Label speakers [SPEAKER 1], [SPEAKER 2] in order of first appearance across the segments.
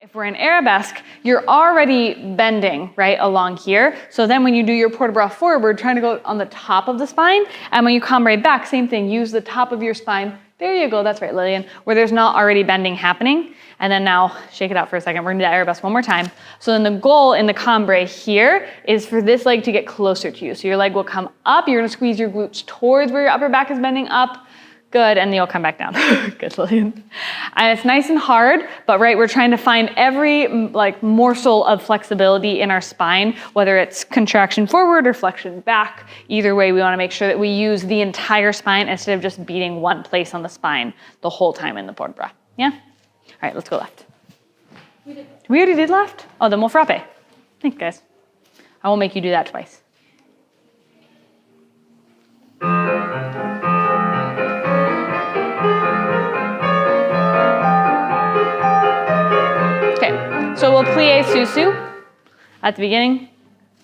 [SPEAKER 1] If we're in Arabesque, you're already bending, right, along here. So then when you do your port de bras forward, we're trying to go on the top of the spine. And when you cambre back, same thing, use the top of your spine. There you go, that's right, Lillian, where there's not already bending happening. And then now, shake it out for a second. We're gonna do Arabesque one more time. So then the goal in the cambre here is for this leg to get closer to you. So your leg will come up, you're gonna squeeze your glutes towards where your upper back is bending up. Good, and then you'll come back down. Good, Lillian. And it's nice and hard, but right, we're trying to find every morsel of flexibility in our spine, whether it's contraction forward or flexion back. Either way, we wanna make sure that we use the entire spine instead of just beating one place on the spine the whole time in the port de bras. Yeah? All right, let's go left. We already did left? Oh, then we'll frappe. Thanks, guys. I won't make you do that twice. So we'll plie sous-sus at the beginning.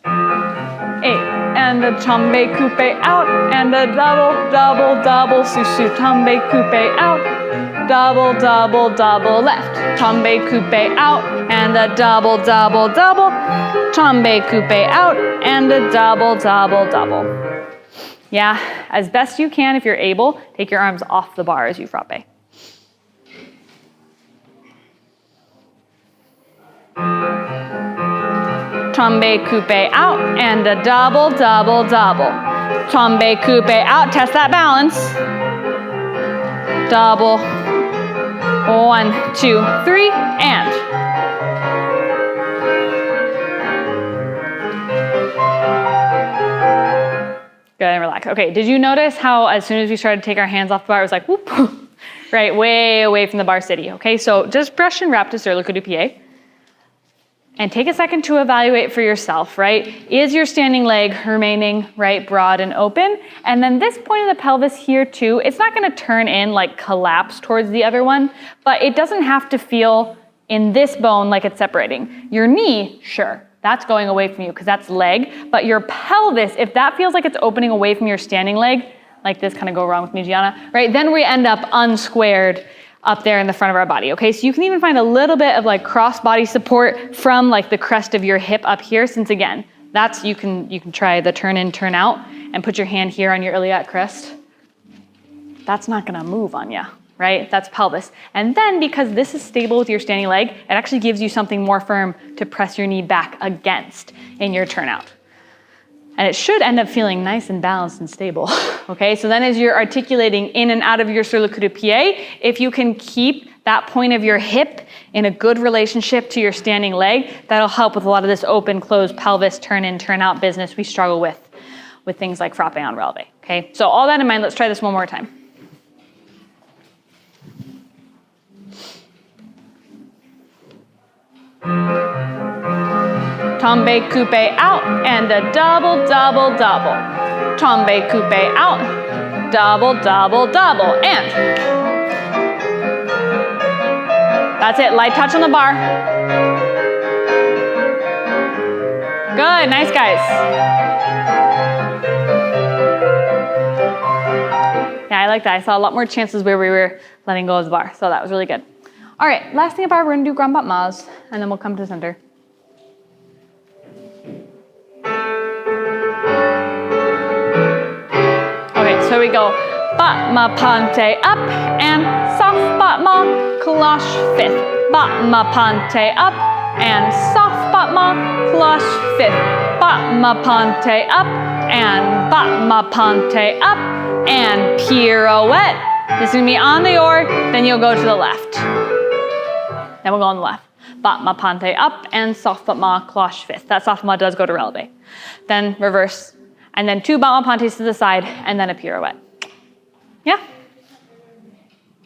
[SPEAKER 1] 8, and a tombe coupe out, and a double, double, double, sous-sus, tombe coupe out, double, double, double, left, tombe coupe out, and a double, double, double, tombe coupe out, and a double, double, double. Yeah, as best you can, if you're able, take your arms off the bar as you frappe. Tombe coupe out, and a double, double, double. Tombe coupe out, test that balance. Double. 1, 2, 3, and. Good, and relax. Okay, did you notice how as soon as we started to take our hands off the bar, it was like whoop, right, way away from the bar city, okay? So just brush and wrap to sur le coup de pied. And take a second to evaluate for yourself, right? Is your standing leg remaining, right, broad and open? And then this point of the pelvis here too, it's not gonna turn in, like collapse towards the other one, but it doesn't have to feel in this bone like it's separating. Your knee, sure, that's going away from you because that's leg, but your pelvis, if that feels like it's opening away from your standing leg, like this kind of go wrong with me, Gianna, right? Then we end up unsquared up there in the front of our body, okay? So you can even find a little bit of like cross body support from like the crest of your hip up here, since again, that's, you can try the turn in, turn out, and put your hand here on your iliac crest. That's not gonna move on you, right? That's pelvis. And then because this is stable with your standing leg, it actually gives you something more firm to press your knee back against in your turnout. And it should end up feeling nice and balanced and stable, okay? So then as you're articulating in and out of your sur le coup de pied, if you can keep that point of your hip in a good relationship to your standing leg, that'll help with a lot of this open, closed pelvis, turn in, turn out business we struggle with things like frappe on releve, okay? So all that in mind, let's try this one more time. Tombe coupe out, and a double, double, double. Tombe coupe out, double, double, double, and. That's it, light touch on the bar. Good, nice guys. Yeah, I like that. I saw a lot more chances where we were letting go of the bar, so that was really good. All right, last thing about, we're gonna do grand battements, and then we'll come to center. Okay, so we go battement pante up and soft battement cloche fifth. Battement pante up and soft battement cloche fifth. Battement pante up and battement pante up and pirouette. This is gonna be on the oar, then you'll go to the left. Then we'll go on the left. Battement pante up and soft battement cloche fifth. That soft battement does go to releve. Then reverse. And then 2 battement pantes to the side, and then a pirouette. Yeah?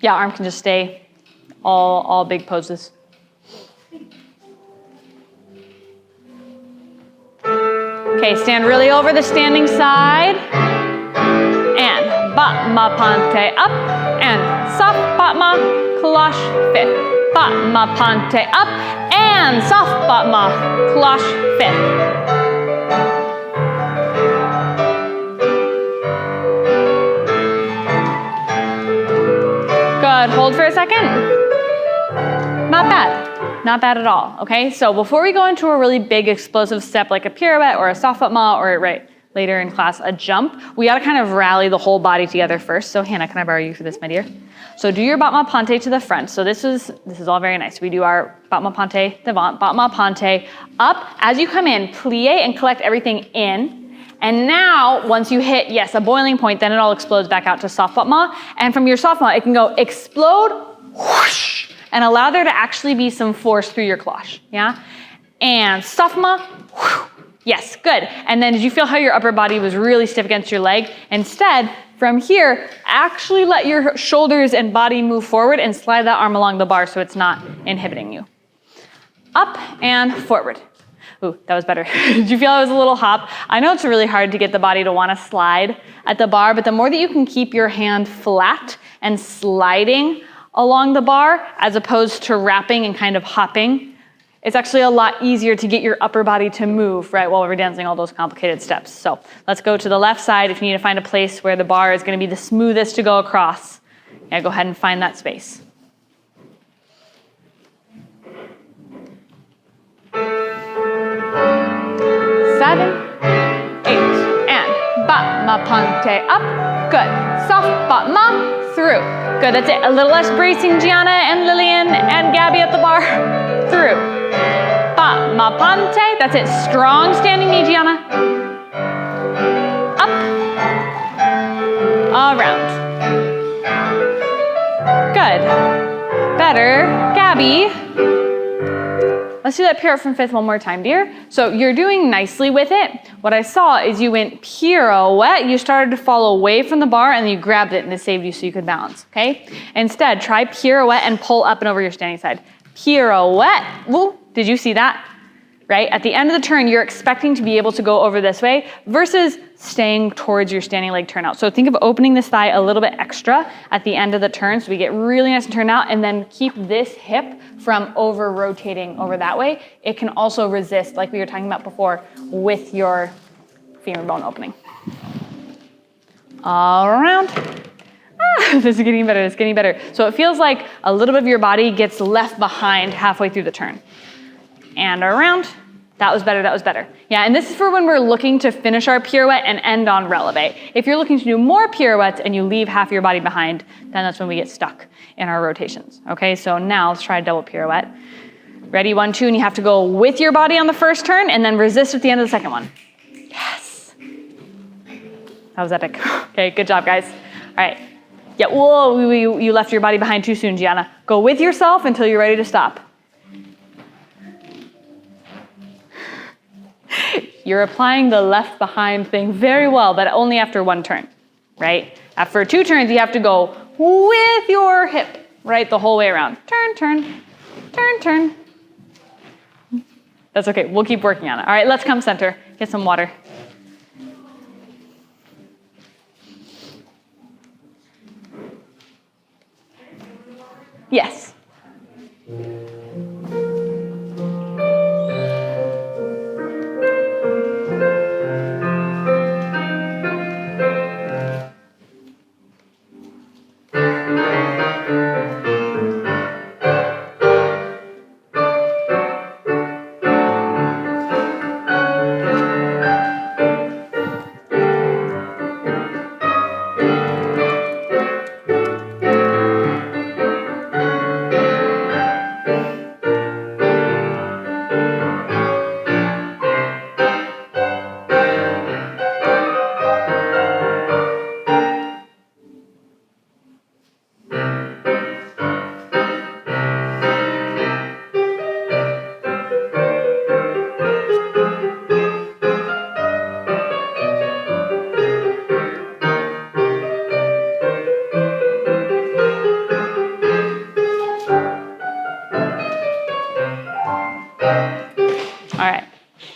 [SPEAKER 1] Yeah, arm can just stay all big poses. Okay, stand really over the standing side. And battement pante up, and soft battement cloche fifth. Battement pante up, and soft battement cloche fifth. Good, hold for a second. Not bad, not bad at all, okay? So before we go into a really big explosive step like a pirouette or a soft battement or later in class, a jump, we gotta kind of rally the whole body together first. So Hannah, can I borrow you for this, my dear? So do your battement pente to the front. So this is all very nice. We do our battement pente devant, battement pente up. As you come in, plie and collect everything in. And now, once you hit, yes, a boiling point, then it all explodes back out to soft battement. And from your soft battement, it can go explode, whoosh, and allow there to actually be some force through your cloche, yeah? And soft battement, whoosh. Yes, good. And then did you feel how your upper body was really stiff against your leg? Instead, from here, actually let your shoulders and body move forward and slide that arm along the bar so it's not inhibiting you. Up and forward. Ooh, that was better. Did you feel it was a little hop? I know it's really hard to get the body to want to slide at the bar, but the more that you can keep your hand flat and sliding along the bar as opposed to wrapping and kind of hopping, it's actually a lot easier to get your upper body to move, right, while we're dancing all those complicated steps. So let's go to the left side. If you need to find a place where the bar is going to be the smoothest to go across, yeah, go ahead and find that space. Seven, 8, and battement pente up, good. Soft battement through, good. That's it. A little less bracing, Gianna and Lillian and Gabby at the bar. Through, battement pente. That's it. Strong standing knee, Gianna. Up, around. Good. Better, Gabby. Let's do that pirouette from fifth one more time, dear. So you're doing nicely with it. What I saw is you went pirouette, you started to fall away from the bar and then you grabbed it and it saved you so you could balance, okay? Instead, try pirouette and pull up and over your standing side. Pirouette, woo, did you see that? Right? At the end of the turn, you're expecting to be able to go over this way versus staying towards your standing leg turnout. So think of opening this thigh a little bit extra at the end of the turn so we get really nice and turned out, and then keep this hip from over rotating over that way. It can also resist, like we were talking about before, with your femur bone opening. All around. This is getting better, it's getting better. So it feels like a little bit of your body gets left behind halfway through the turn. And around. That was better, that was better. Yeah, and this is for when we're looking to finish our pirouette and end on releve. If you're looking to do more pirouettes and you leave half your body behind, then that's when we get stuck in our rotations. Okay, so now let's try a double pirouette. Ready, 1, 2, and you have to go with your body on the first turn and then resist at the end of the second one. Yes. That was epic. Okay, good job, guys. All right. Yeah, whoa, you left your body behind too soon, Gianna. Go with yourself until you're ready to stop. You're applying the left behind thing very well, but only after one turn, right? After 2 turns, you have to go with your hip, right, the whole way around. Turn, turn, turn, turn. That's okay, we'll keep working on it. All right, let's come center, get some water. Yes.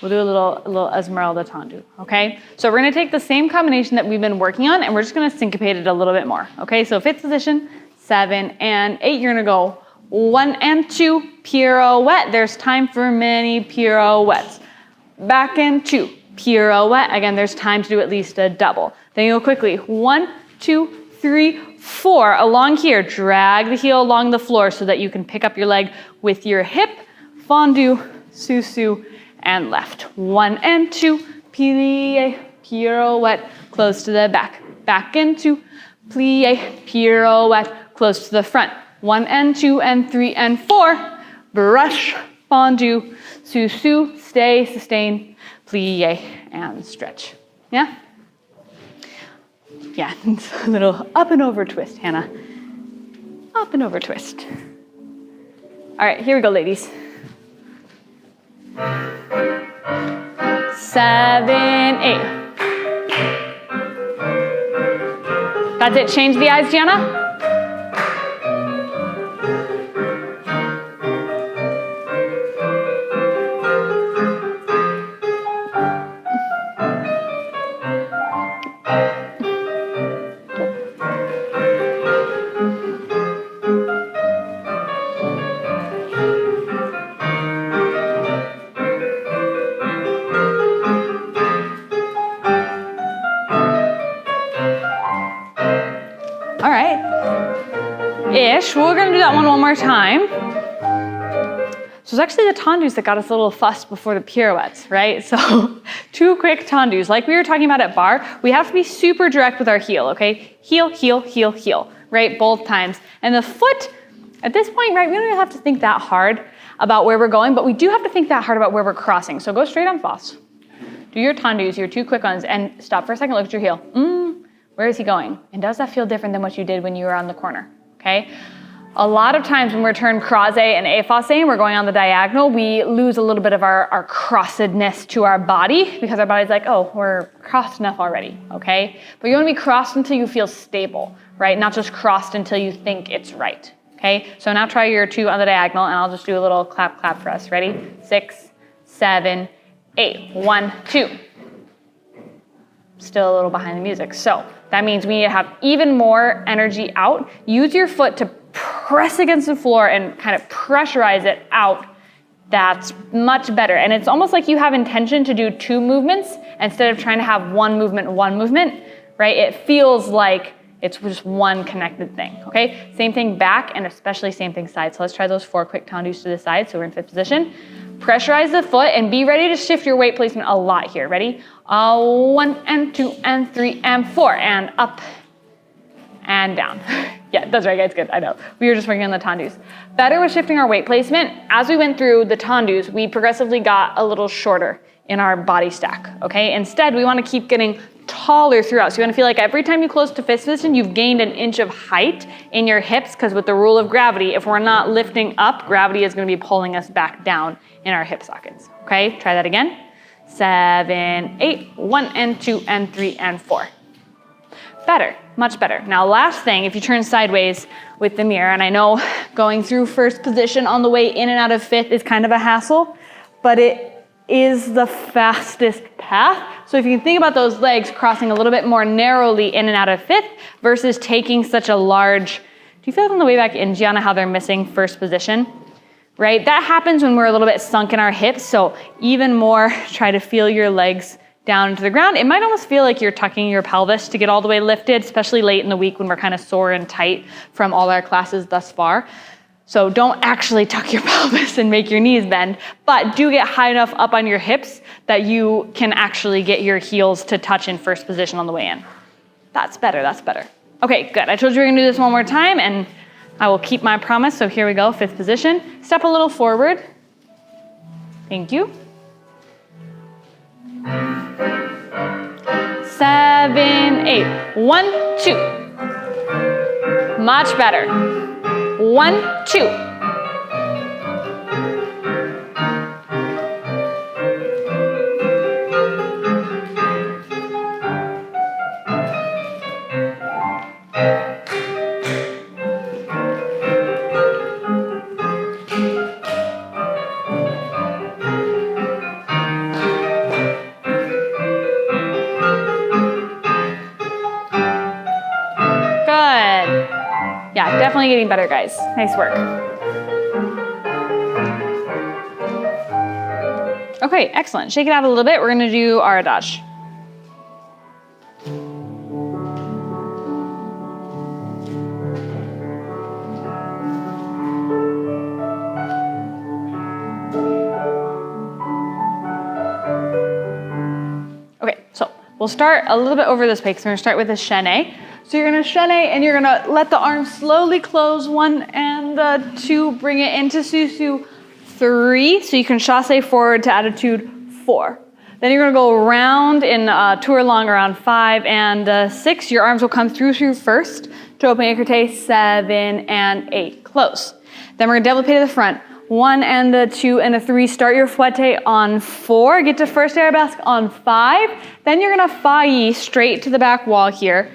[SPEAKER 1] We'll do a little Esmeralda tendu, okay? So we're gonna take the same combination that we've been working on and we're just gonna syncopate it a little bit more, okay? So fifth position, 7 and 8, you're gonna go 1 and 2, pirouette. There's time for many pirouettes. Back and 2, pirouette. Again, there's time to do at least a double. Then you go quickly, 1, 2, 3, 4. Along here, drag the heel along the floor so that you can pick up your leg with your hip, fondu, sous, and left. 1 and 2, plie, pirouette, close to the back. Back into plie, pirouette, close to the front. 1 and 2 and 3 and 4, brush, fondu, sous, stay, sustain, plie, and stretch. Yeah? Yeah, it's a little up and over twist, Hannah. Up and over twist. All right, here we go, ladies. 7, 8. That's it, change the eyes, Gianna. We're gonna do that one more time. So it's actually the tendus that got us a little fussed before the pirouettes, right? So 2 quick tendus. Like we were talking about at bar, we have to be super direct with our heel, okay? Heel, heel, heel, heel, right? Both times. And the foot, at this point, right, we don't even have to think that hard about where we're going, but we do have to think that hard about where we're crossing. So go straight on false. Do your tendus, your 2 quick ones, and stop for a second, look at your heel. Where is he going? And does that feel different than what you did when you were on the corner, okay? A lot of times when we're turned croisé and effacé and we're going on the diagonal, we lose a little bit of our crossedness to our body because our body's like, oh, we're crossed enough already, okay? But you want to be crossed until you feel stable, right? Not just crossed until you think it's right, okay? So now try your 2 on the diagonal and I'll just do a little clap, clap for us. Ready? 6, 7, 8. 1, 2. Still a little behind the music. So that means we need to have even more energy out. Use your foot to press against the floor and kind of pressurize it out. That's much better. And it's almost like you have intention to do 2 movements instead of trying to have one movement, right? It feels like it's just one connected thing, okay? Same thing back and especially same thing side. So let's try those 4 quick tendus to the side. So we're in 5th position. Pressurize the foot and be ready to shift your weight placement a lot here. Ready? 1 and 2 and 3 and 4 and up and down. Yeah, that's right, guys, good, I know. We were just working on the tendus. Better with shifting our weight placement. As we went through the tendus, we progressively got a little shorter in our body stack, okay? Instead, we wanna keep getting taller throughout. So you wanna feel like every time you close to 5th position, you've gained an inch of height in your hips, because with the rule of gravity, if we're not lifting up, gravity is gonna be pulling us back down in our hip sockets, okay? Try that again. 7, 8, 1 and 2 and 3 and 4. Better, much better. Now last thing, if you turn sideways with the mirror, and I know going through 1st position on the way in and out of 5th is kind of a hassle, but it is the fastest path. So if you can think about those legs crossing a little bit more narrowly in and out of 5th versus taking such a large, do you feel like on the way back in, Gianna, how they're missing 1st position? Right? That happens when we're a little bit sunk in our hips, so even more, try to feel your legs down to the ground. It might almost feel like you're tucking your pelvis to get all the way lifted, especially late in the week when we're kind of sore and tight from all our classes thus far. So don't actually tuck your pelvis and make your knees bend, but do get high enough up on your hips that you can actually get your heels to touch in 1st position on the way in. That's better, that's better. Okay, good. I told you we were gonna do this one more time and I will keep my promise. So here we go, 5th position. Step a little forward. Thank you. 7, 8. 1, 2. Much better. 1, 2. Yeah, definitely getting better, guys. Nice work. Okay, excellent. Shake it out a little bit. We're gonna do our adage. We'll start a little bit over this way because we're gonna start with a chaîné. So you're gonna chaîné and you're gonna let the arms slowly close, 1 and 2, bring it into susu, 3, so you can chassé forward to attitude, 4. Then you're gonna go around in tour long around 5 and 6. Your arms will come through first to open écarté, 7 and 8, close. Then we're gonna développé to the front, 1 and 2 and 3. Start your fouetté on 4, get to first arabesque on 5. Then you're gonna failli straight to the back wall here.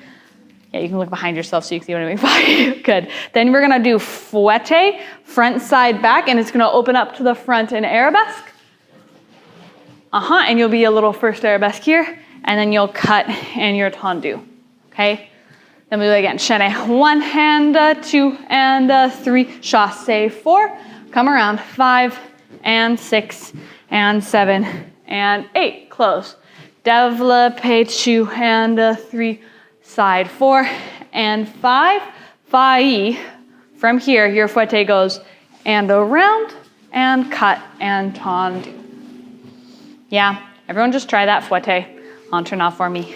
[SPEAKER 1] Yeah, you can look behind yourself so you can see what I mean. Failli, good. Then we're gonna do fouetté, front, side, back, and it's gonna open up to the front in arabesque. And you'll be a little first arabesque here, and then you'll cut and your tendu, okay? Then we do it again, chaîné, 1 and 2 and 3, chassé, 4, come around, 5 and 6 and 7 and 8, close. Développé, 2 and 3, side, 4 and 5, failli. From here, your fouetté goes and around and cut and tendu. Yeah, everyone just try that fouetté entrenant for me.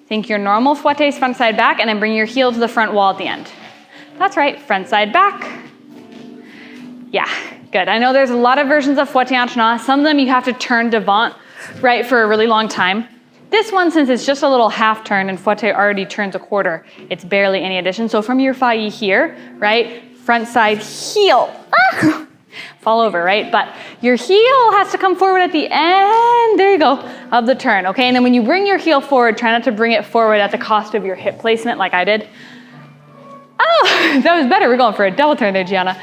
[SPEAKER 1] Think your normal fouetté is front, side, back, and then bring your heel to the front wall at the end. That's right, front, side, back. Yeah, good. I know there's a lot of versions of fouetté entrenant. Some of them you have to turn devant, right, for a really long time. This one, since it's just a little half turn and fouetté already turns a quarter, it's barely any addition. So from your failli here, right, front, side, heel. Fall over, right? But your heel has to come forward at the end, there you go, of the turn, okay? And then when you bring your heel forward, try not to bring it forward at the cost of your hip placement like I did. Oh, that was better. We're going for a double turn there, Gianna.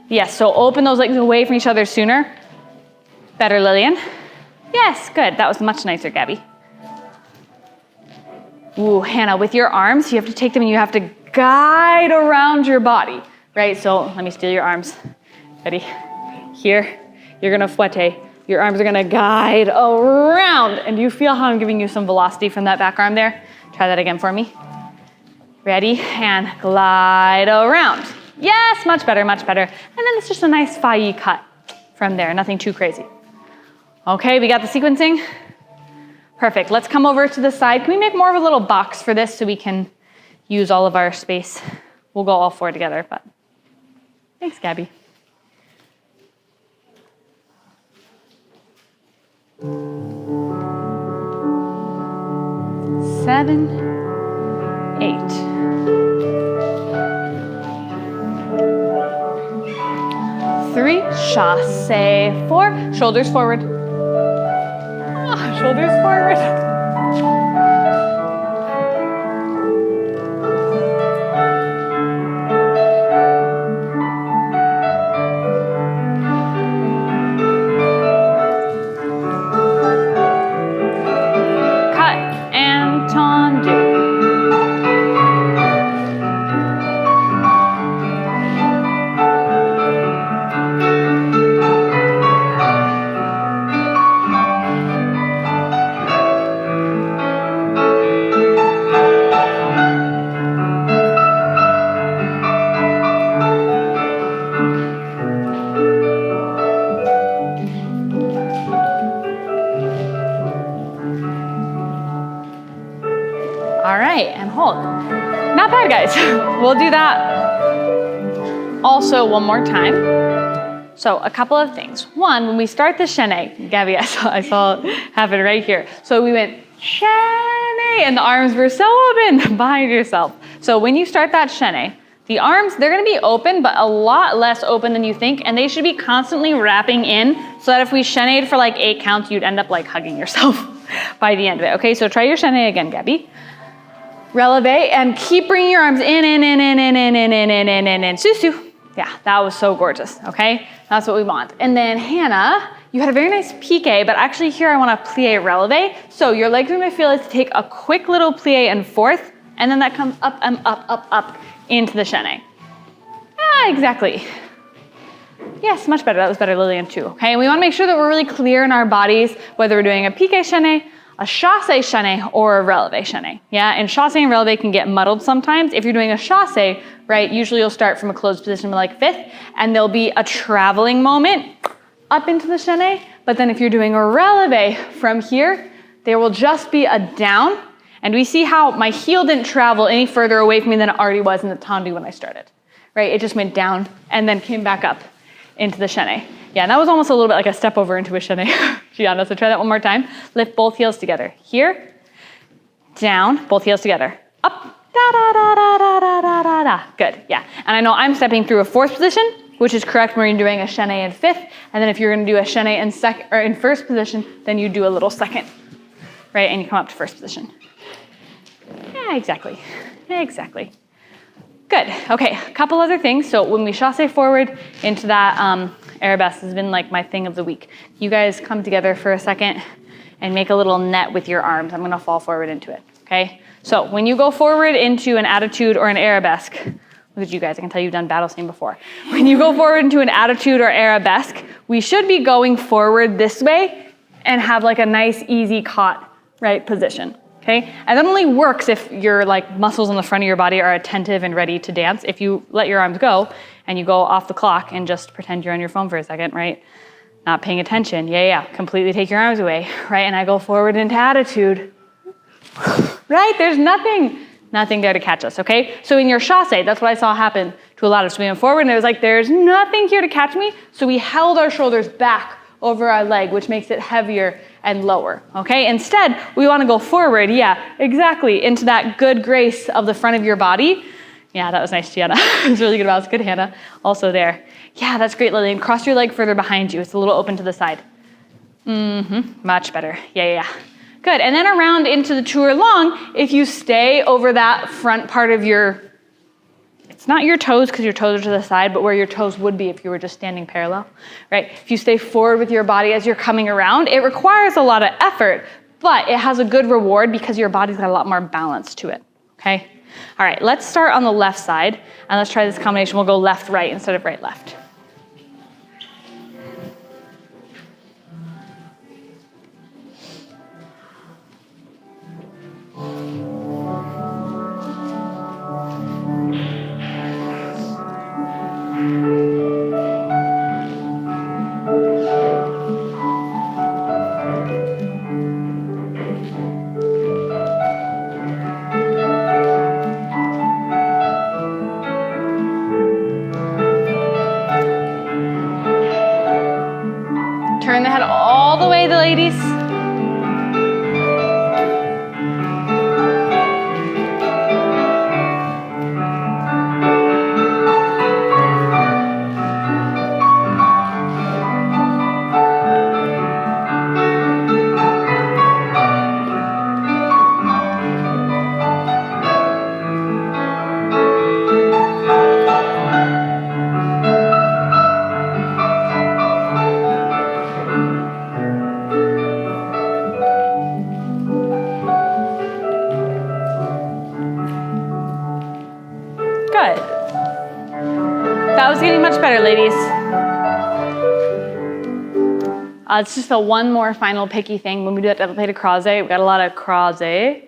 [SPEAKER 1] Yes, so open those legs away from each other sooner. Better, Lillian. Yes, good. That was much nicer, Gabby. Ooh, Hannah, with your arms, you have to take them and you have to guide around your body, right? So let me steal your arms. Ready? Here, you're gonna fouetté. Your arms are gonna guide around. And do you feel how I'm giving you some velocity from that back arm there? Try that again for me. Ready? And glide around. Yes, much better, much better. And then it's just a nice failli cut from there, nothing too crazy. Okay, we got the sequencing? Perfect, let's come over to the side. Can we make more of a little box for this so we can use all of our space? We'll go all 4 together, but thanks, Gabby. 7, 8. 3, chassé, 4, shoulders forward. Shoulders forward. Not bad, guys. We'll do that also one more time. So a couple of things. One, when we start the chaîné, Gabby, I saw it happen right here. So we went chaîné and the arms were so open behind yourself. So when you start that chaîné, the arms, they're gonna be open, but a lot less open than you think, and they should be constantly wrapping in so that if we chaînéed for like 8 counts, you'd end up like hugging yourself by the end of it. Okay, so try your chaîné again, Gabby. Releve, and keep bringing your arms in, susu. Yeah, that was so gorgeous, okay? That's what we want. And then Hannah, you had a very nice piqué, but actually here I want to plie releve. So your legs are gonna feel it to take a quick little plie and forth, and then that comes up and up into the chaîné. Yeah, exactly. Yes, much better. That was better, Lillian, too, okay? And we wanna make sure that we're really clear in our bodies, whether we're doing a piqué chaîné, a chassé chaîné, or a releve chaîné. Yeah, and chassé and releve can get muddled sometimes. If you're doing a chassé, right, usually you'll start from a closed position like 5th, and there'll be a traveling moment up into the chaîné, But then if you're doing a releve from here, there will just be a down. And we see how my heel didn't travel any further away from me than it already was in the tendu when I started, right? It just went down and then came back up into the chaîné. Yeah, and that was almost a little bit like a step over into a chaîné. Gianna, so try that one more time. Lift both heels together. Here, down, both heels together. Up, da da da da da da da da da. Good, yeah. And I know I'm stepping through a fourth position, which is correct when you're doing a chaîné in fifth. And then if you're gonna do a chaîné in second or in first position, then you do a little second, right? And you come up to first position. Yeah, exactly, exactly. Good, okay, a couple other things. So when we chasse forward into that Arabesque has been like my thing of the week. You guys come together for a second and make a little net with your arms. I'm gonna fall forward into it, okay? So when you go forward into an attitude or an Arabesque, look at you guys, I can tell you've done battle scene before. When you go forward into an attitude or Arabesque, we should be going forward this way and have like a nice, easy caught, right, position. Okay? And that only works if your like muscles on the front of your body are attentive and ready to dance. If you let your arms go and you go off the clock and just pretend you're on your phone for a second, right? Not paying attention. Yeah. Completely take your arms away, right? And I go forward into attitude. Right? There's nothing there to catch us, okay? So in your chasse, that's what I saw happen to a lot of us. We went forward and it was like, there's nothing here to catch me. So we held our shoulders back over our leg, which makes it heavier and lower, okay? Instead, we wanna go forward, yeah, exactly, into that good grace of the front of your body. Yeah, that was nice, Gianna. It was really good, that was good, Hannah. Also there. Yeah, that's great, Lillian. Cross your leg further behind you. It's a little open to the side. Much better, yeah. Good, and then around into the tour long, if you stay over that front part of your, it's not your toes because your toes are to the side, but where your toes would be if you were just standing parallel, right? If you stay forward with your body as you're coming around, it requires a lot of effort, but it has a good reward because your body's got a lot more balance to it, okay? All right, let's start on the left side, and let's try this combination. We'll go left-right instead of right-left. Turn the head all the way, the ladies. That was getting much better, ladies. It's just a one more final picky thing. When we do that développé croisé, we've got a lot of croisé,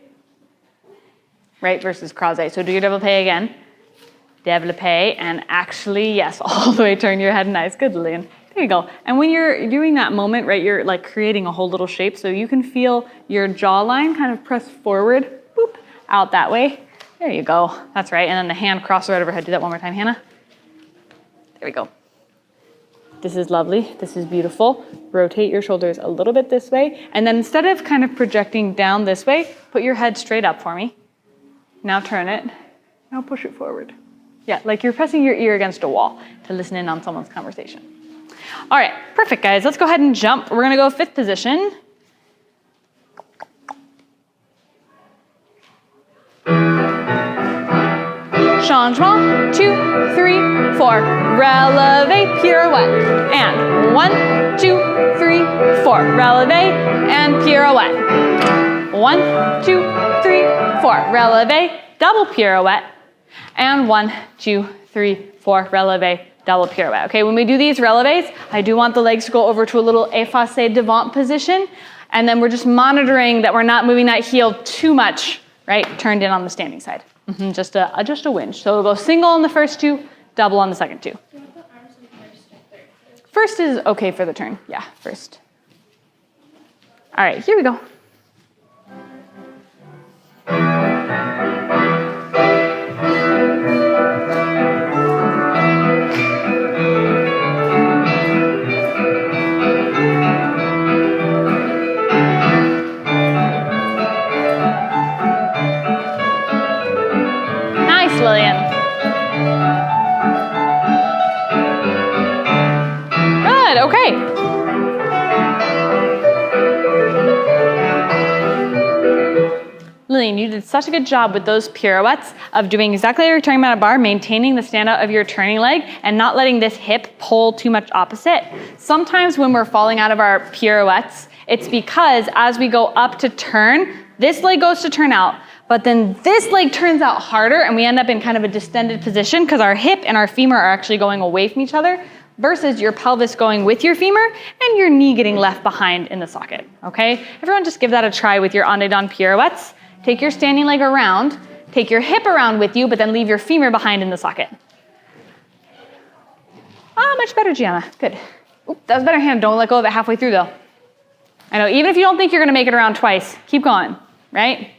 [SPEAKER 1] right, versus croisé. So do your développé again. Développé, and actually, yes, all the way turn your head. Nice, good, Lillian. There you go. And when you're doing that moment, right, you're like creating a whole little shape, so you can feel your jawline kind of press forward, boop, out that way. There you go. That's right. And then the hand cross right overhead. Do that one more time, Hannah. There we go. This is lovely. This is beautiful. Rotate your shoulders a little bit this way. And then instead of kind of projecting down this way, put your head straight up for me. Now turn it. Now push it forward. Yeah, like you're pressing your ear against a wall to listen in on someone's conversation. All right, perfect, guys. Let's go ahead and jump. We're going to go fifth position. Changement, 2, 3, 4. Releve, pirouette. And 1, 2, 3, 4. Releve and pirouette. 1, 2, 3, 4. Releve, double pirouette. And 1, 2, 3, 4. Releve, double pirouette. Okay, when we do these releves, I do want the legs to go over to a little effacé devant position. And then we're just monitoring that we're not moving that heel too much, right? Turned in on the standing side. Just a winge. So we'll go single on the first two, double on the second two. First is okay for the turn. Yeah, first. All right, here we go. Nice, Lillian. Good, okay. Lillian, you did such a good job with those pirouettes of doing exactly what you're talking about at bar, maintaining the standout of your turning leg and not letting this hip pull too much opposite. Sometimes when we're falling out of our pirouettes, it's because as we go up to turn, this leg goes to turn out, but then this leg turns out harder and we end up in kind of a distended position because our hip and our femur are actually going away from each other versus your pelvis going with your femur and your knee getting left behind in the socket, okay? Everyone just give that a try with your en dedans pirouettes. Take your standing leg around, take your hip around with you, but then leave your femur behind in the socket. Ah, much better, Gianna. Good. Oop, that was a better hand. Don't let go of it halfway through, though. I know, even if you don't think you're going to make it around twice, keep going, right?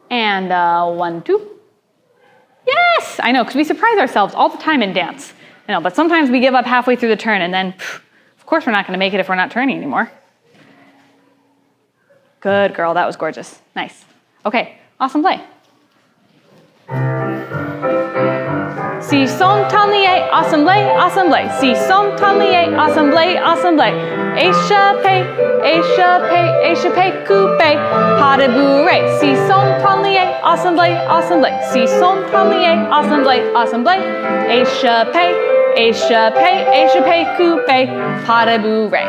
[SPEAKER 1] And 1, 2. Yes! I know, because we surprise ourselves all the time in dance. I know, but sometimes we give up halfway through the turn, and then, of course, we're not going to make it if we're not turning anymore. Good girl, that was gorgeous. Nice. Okay, awesome play. Si son tanlier, awesome play, awesome play. Si son tanlier, awesome play, awesome play. Échappé, échappé, échappé, coupé, pas de bourrée. Si son tanlier, awesome play, awesome play. Si son tanlier, awesome play, awesome play. Échappé, échappé, échappé, coupé, pas de bourrée.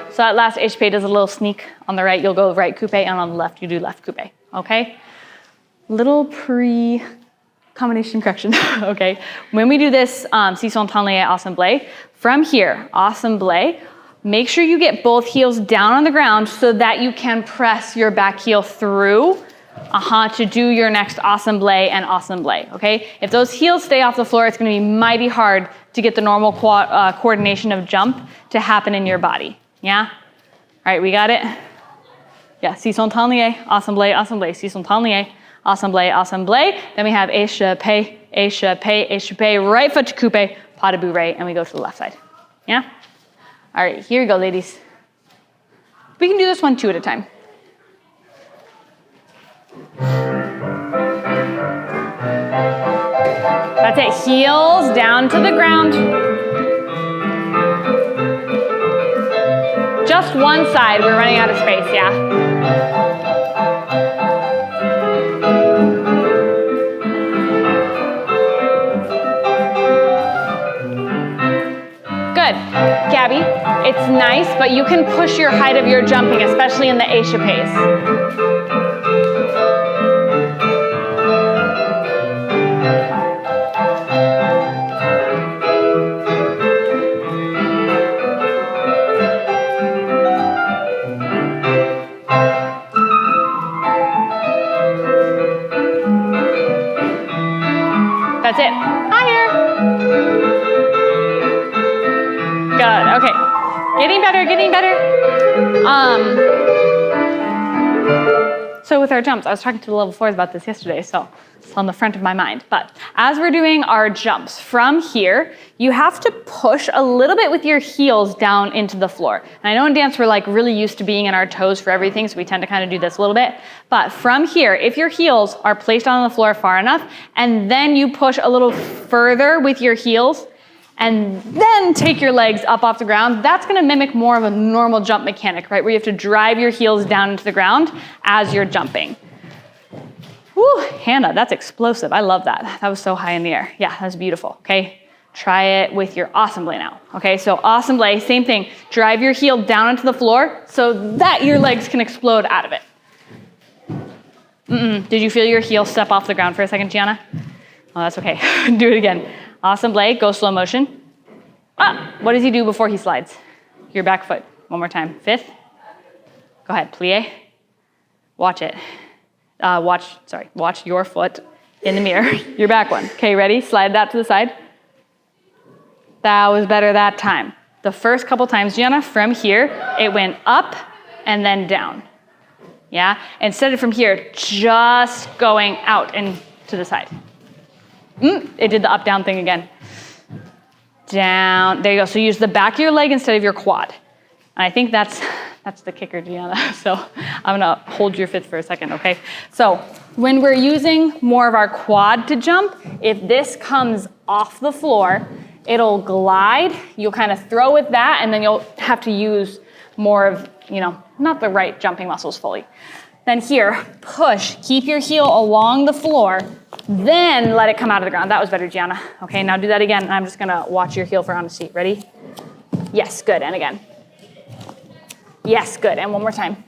[SPEAKER 1] So that last HP does a little sneak. On the right, you'll go right coupe, and on the left, you do left coupe, okay? Little pre-combination correction, okay? When we do this si son tanlier assemblé, from here, assemblé, make sure you get both heels down on the ground so that you can press your back heel through to do your next assemblé and assemblé, okay? If those heels stay off the floor, it's gonna be mighty hard to get the normal coordination of jump to happen in your body. Yeah? All right, we got it? Yeah, si son tanlier, assemblé, assemblé, si son tanlier, assemblé, assemblé. Then we have échappé, échappé, échappé, right foot to coupe, pas de bourrée, and we go to the left side. Yeah? All right, here you go, ladies. We can do this one 2 at a time. That's it, heels down to the ground. Just one side, we're running out of space, yeah? Good. Gabby, it's nice, but you can push your height of your jumping, especially in the échappés. That's it. Higher. Good. Okay. Getting better, getting better. So with our jumps, I was talking to the level 4s about this yesterday, so it's on the front of my mind. But as we're doing our jumps from here, you have to push a little bit with your heels down into the floor. And I know in dance we're like really used to being in our toes for everything, so we tend to kind of do this a little bit. But from here, if your heels are placed on the floor far enough, and then you push a little further with your heels, and then take your legs up off the ground, that's gonna mimic more of a normal jump mechanic, right? Where you have to drive your heels down into the ground as you're jumping. Woo, Hannah, that's explosive. I love that. That was so high in the air. Yeah, that was beautiful, okay? Try it with your assemblé now, okay? So assemblé, same thing. Drive your heel down into the floor so that your legs can explode out of it. Did you feel your heel step off the ground for a second, Gianna? Oh, that's okay. Do it again. Assemblé, go slow motion. What does he do before he slides? Your back foot. One more time. 5th. Go ahead, plie. Watch it. Watch your foot in the mirror. Your back one. Okay, ready? Slide that to the side. That was better that time. The first couple times, Gianna, from here, it went up and then down. Yeah? Instead of from here, just going out and to the side. It did the up down thing again. Down, there you go. So use the back of your leg instead of your quad. And I think that's the kicker, Gianna. So I'm gonna hold your fifth for a second, okay? So when we're using more of our quad to jump, if this comes off the floor, it'll glide, you'll kind of throw with that, and then you'll have to use more of, not the right jumping muscles fully. Then here, push, keep your heel along the floor, then let it come out of the ground. That was better, Gianna. Okay, now do that again, and I'm just gonna watch your heel for honesty. Ready? Yes, good, and again. Yes, good, and one more time.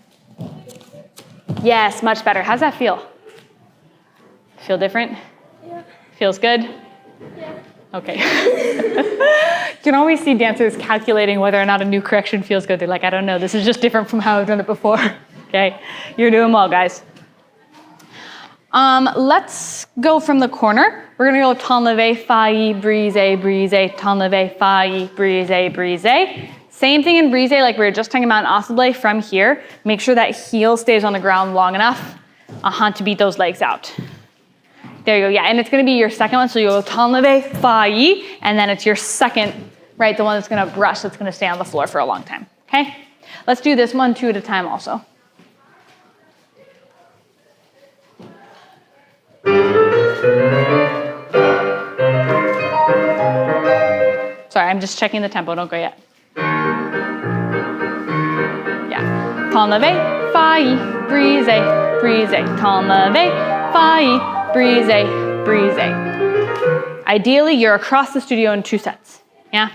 [SPEAKER 1] Yes, much better. How's that feel? Feel different?
[SPEAKER 2] Yeah.
[SPEAKER 1] Feels good?
[SPEAKER 2] Yeah.
[SPEAKER 1] Okay. You can always see dancers calculating whether or not a new correction feels good. They're like, I don't know, this is just different from how I've done it before. Okay, you're doing well, guys. Let's go from the corner. We're gonna go ton leve, failli, brise, brise, ton leve, failli, brise, brise. Same thing in brise, like we were just talking about in ensemble from here. Make sure that heel stays on the ground long enough to beat those legs out. There you go, yeah, and it's gonna be your second one, so you'll ton leve, failli, and then it's your second, right, the one that's gonna brush, that's gonna stay on the floor for a long time, okay? Let's do this one 2 at a time also. Sorry, I'm just checking the tempo, don't go yet. Yeah, ton leve, failli, brise, brise, ton leve, failli, brise, brise. Ideally, you're across the studio in 2 sets, yeah?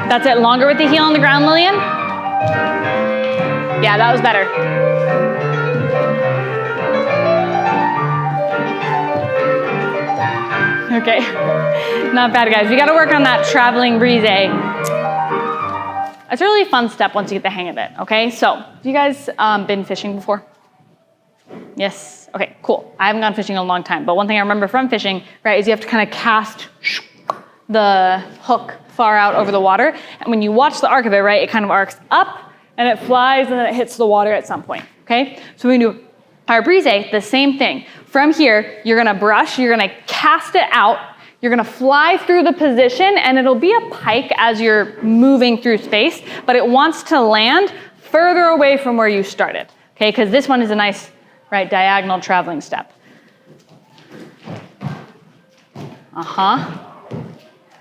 [SPEAKER 1] That's it, longer with the heel on the ground, Lillian. Yeah, that was better. Okay, not bad, guys. We gotta work on that traveling brise. It's a really fun step once you get the hang of it, okay? So, have you guys been fishing before? Yes, okay, cool. I haven't gone fishing in a long time, but one thing I remember from fishing, right, is you have to kind of cast the hook far out over the water. And when you watch the arc of it, right, it kind of arcs up and it flies and then it hits the water at some point, okay? So when we do our brise, the same thing. From here, you're gonna brush, you're gonna cast it out, you're gonna fly through the position and it'll be a pike as you're moving through space, but it wants to land further away from where you started, okay? Because this one is a nice, right, diagonal traveling step.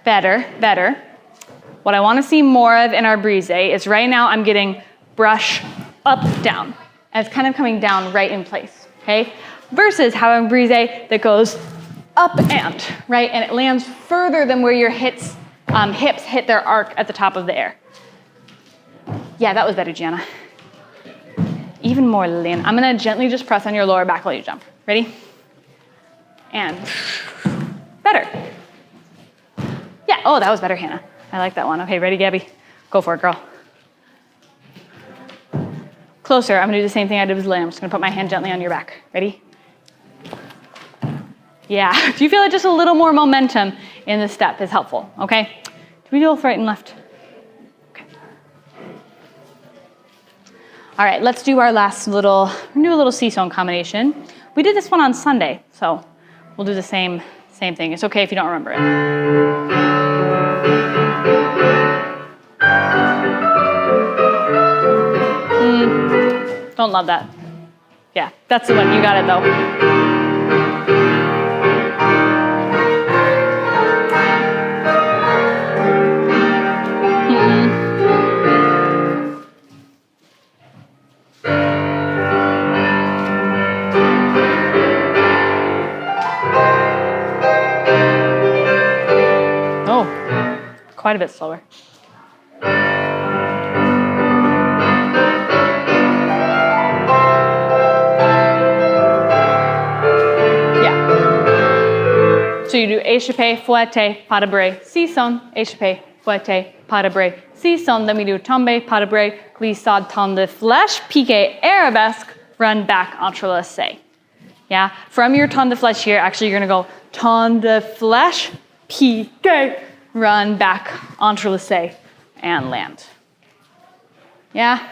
[SPEAKER 1] Better, better. What I want to see more of in our brise is right now I'm getting brush up, down. And it's kind of coming down right in place, okay? Versus having brise that goes up and, right? And it lands further than where your hips hit their arc at the top of the air. Yeah, that was better, Gianna. Even more, Lillian. I'm gonna gently just press on your lower back while you jump. Ready? And better. Yeah, oh, that was better, Hannah. I like that one. Okay, ready, Gabby? Go for it, girl. Closer, I'm gonna do the same thing I did with Lynn. I'm just gonna put my hand gently on your back. Ready? Yeah, do you feel like just a little more momentum in the step is helpful, okay? Do we do both right and left? Okay. All right, let's do our last little, we're gonna do a little seesaw combination. We did this one on Sunday, so we'll do the same thing. It's okay if you don't remember it. Don't love that. Yeah, that's the one. You got it though. Oh, quite a bit slower. So you do échappé, fouette, pas de bras, sisson, échappé, fouette, pas de bras, sisson. Then we do tombe, pas de bras, glissade, tendu-flesh, piqué, arabesque, run back, entrelace. Yeah, from your tendu-flesh here, actually you're gonna go tendu-flesh, piqué, run back, entrelace, and land. Yeah?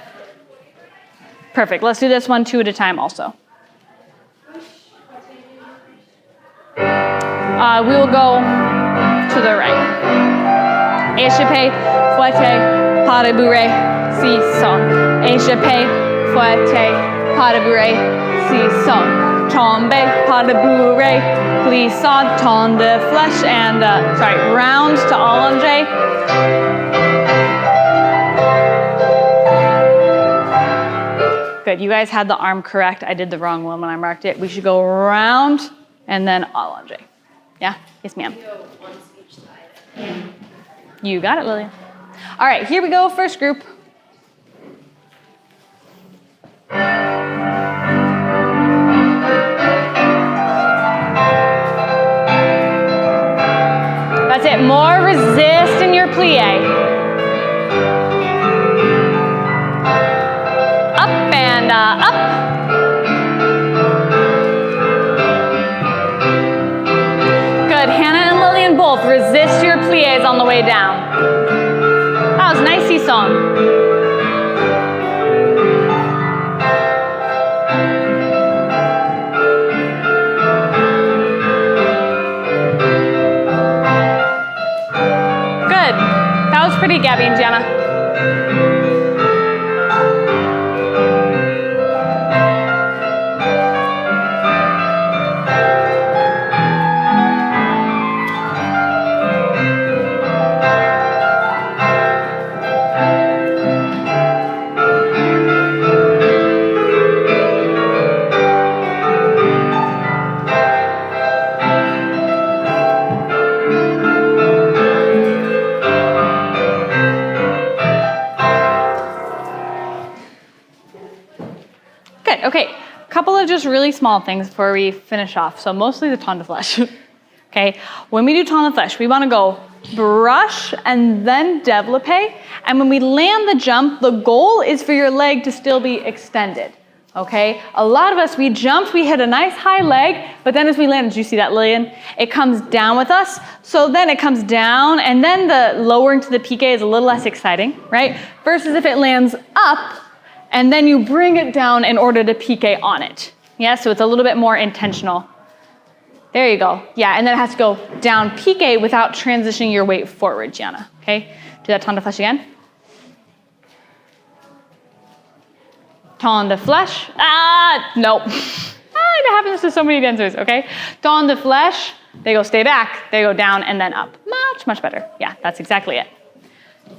[SPEAKER 1] Perfect. Let's do this one 2 at a time also. We will go to the right. Échappé, fouette, pas de bourrée, sisson. Échappé, fouette, pas de bourrée, sisson. Tombe, pas de bourrée, glissade, tendu-flesh, and round to allongé. Good, you guys had the arm correct. I did the wrong one when I marked it. We should go round and then allongé. Yeah? Yes, ma'am.
[SPEAKER 2] One each side.
[SPEAKER 1] You got it, Lillian. All right, here we go, first group. That's it, more resist in your plie. Up and up. Good, Hannah and Lillian both, resist your plies on the way down. That was nice song. Pretty, Gabby and Gianna. Okay, a couple of just really small things before we finish off. So mostly the tendu-flesh. Okay, when we do tendu-flesh, we want to go brush and then développé. And when we land the jump, the goal is for your leg to still be extended. Okay, a lot of us, we jumped, we hit a nice high leg, but then as we landed, did you see that, Lillian? It comes down with us. So then it comes down, and then the lowering to the piqué is a little less exciting, right? Versus if it lands up, and then you bring it down in order to piqué on it. Yeah, so it's a little bit more intentional. There you go. Yeah, and then it has to go down piqué without transitioning your weight forward, Gianna. Okay, do that tendu-flesh again. Tendu-flesh. Nope. It happens to so many dancers, okay? Tendu-flesh, they go stay back, they go down and then up. Much, much better. Yeah, that's exactly it.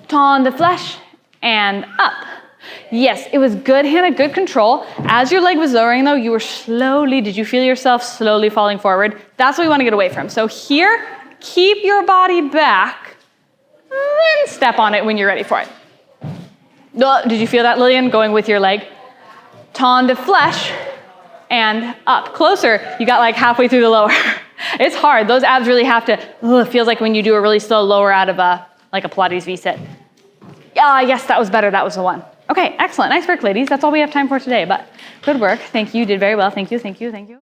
[SPEAKER 1] Tendu-flesh and up. Yes, it was good, Hannah, good control. As your leg was lowering though, you were slowly, did you feel yourself slowly falling forward? That's what we want to get away from. So here, keep your body back, then step on it when you're ready for it. Did you feel that, Lillian, going with your leg? Tendu-flesh and up. Closer, you got like halfway through the lower. It's hard, those abs really have to, it feels like when you do a really slow lower out of like a Pilates V-sit. Yes, that was better, that was the one. Okay, excellent, nice work, ladies. That's all we have time for today, but good work. Thank you, you did very well. Thank you, thank you, thank you.